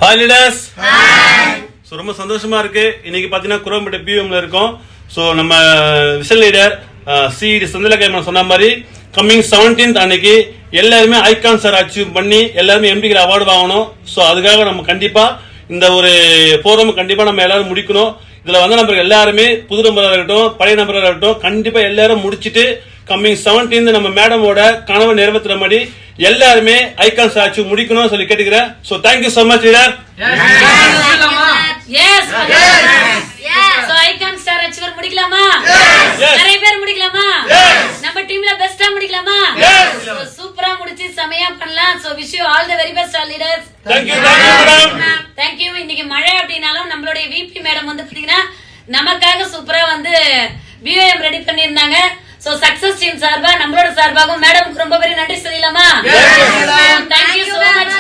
Hi leaders. So ரொம்ப சந்தோஷமா இருக்கு. இன்னைக்கு பார்த்தீங்கன்னா குரோம்பேட்டை பிஎம்ல இருக்கோம். ஸோ நம்ம விஷன் லீடர் சி செந்திலகைமன் சொன்ன மாதிரி கம்மிங் 17th அன்னைக்கு எல்லாருமே ஐகான் சார் அச்சீவ் பண்ணி எல்லாருமே எம்பிகிற அவார்டு வாங்கணும். ஸோ அதுக்காக நம்ம கண்டிப்பா இந்த ஒரு போரம் கண்டிப்பா நம்ம எல்லாரும் முடிக்கணும். இதுல வந்து நம்ம எல்லாருமே புது நம்பராக இருக்கட்டும் பழைய நம்பராக இருக்கட்டும் கண்டிப்பா எல்லாரும் முடிச்சிட்டு கம்மிங் 17th நம்ம மேடமோட கனவு நிறைவேற்றுற மாதிரி எல்லாருமே ஐகான் சார் அச்சீவ் முடிக்கணும் சொல்லி கேட்டுக்கிறேன். So thank you so much leader. முடிக்கலாமா? நிறைய பேர் முடிக்கலாமா? நம்ம டீம்ல பெஸ்டா முடிக்கலாமா? சூப்பரா முடிச்சு செமையா பண்ணலாம். So wish you all the very best all leaders. Thank you. இன்னைக்கு மழை அப்படினாலும் நம்மளுடைய விபி மேடம் வந்து பாத்தீங்கன்னா நமக்காக சூப்பரா வந்து பிஓஎம் ரெடி பண்ணிருந்தாங்க. சோ சக்சஸ் டீம் சார்பா நம்மளோட சார்பாகவும் மேடம்க்கு ரொம்ப பெரிய நன்றி சொல்லலாமா? Thank you so much.